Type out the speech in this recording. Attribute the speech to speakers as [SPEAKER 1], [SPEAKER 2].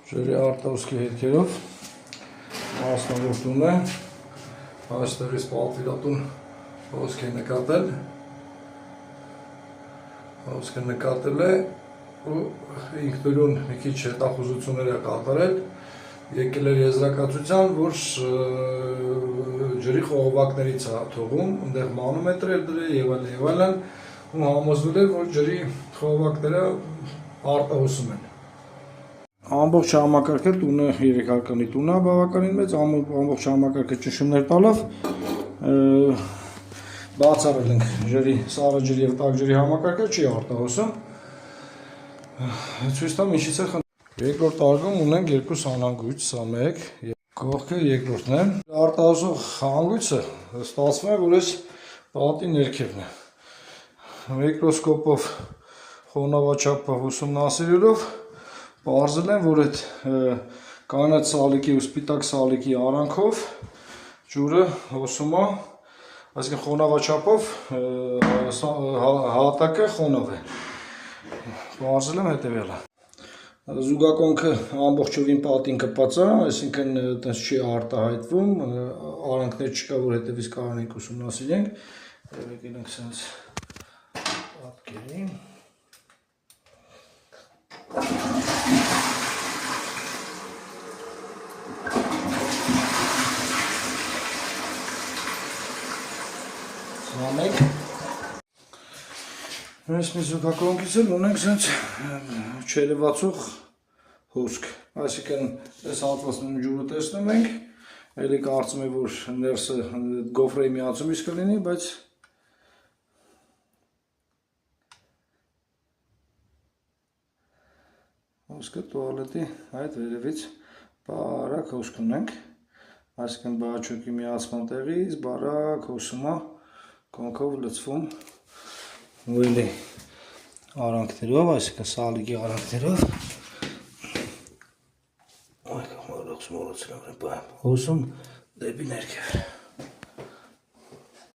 [SPEAKER 1] Ջրի արտահոսքի հետքերով մասնավորտուն է, այստեղից պատվիրատուն հոսք է նկատել, ու ինքնուրույն մի քիչ հետախուզություններ է կատարել, եկել էր եզրակացության, որ ջրի խողովակներից է թողում, այնտեղ մանոմետր էր դրել եւ այլն, ու համոզվել էր, որ ջրի խողովակները արտահոսում են։ Ամբողջ համակարգը տունը 3 հարկանի տուն է բավականին մեծ, ամբողջ համակարգը ճնշումներ տալով բացառել ենք ջրի, սառը ջրի եւ տաք ջրի համակարգը չի արտահոսում։ Ցույց տամ ինչից է խնդիրը։ Երկրորդ արգում ունենք երկու սանհանգույց, սա մեկ, կողքը երկրորդն է։ Արտահոսող հանգույցը ստացվում է, որ այս պատի ներքևն է։ Միկրոսկոպով խոնավաչափով ուսումնասիրելով պարզել են, որ այդ կանաչ սալիկի ու սպիտակ սալիկի արանքով ջուրը հոսում է, այսինքն խոնավաչափով հատակը խոնավ է։ Պարզել եմ հետևյալը։ Զուգակոնքը ամբողջովին պատին կպած է, այսինքն այդպես չի արտահայտվում, արանքներ չկա, որ հետևից կարողանանք ուսումնասիրենք։ Եկել ենք սենց պատկերին։ Սրանք Այս մի զուգակոնքից էլ ունենք սենց չերևացող հոսք, այսինքն այս հատվածում ջուրը տեսնում ենք, էլի կարծում եմ, որ ներսը գոֆրեի միացումից կլինի, բայց հոսքը տուալետի այդ վերևից բարակ հոսք ունենք, այսինքն բաղաչոկի միացման տեղից բարակ հոսում է, կոնքով լցվում ու էլի արանքներով, այսինքն սալիկի արանքներով հոսում դեպի ներքև։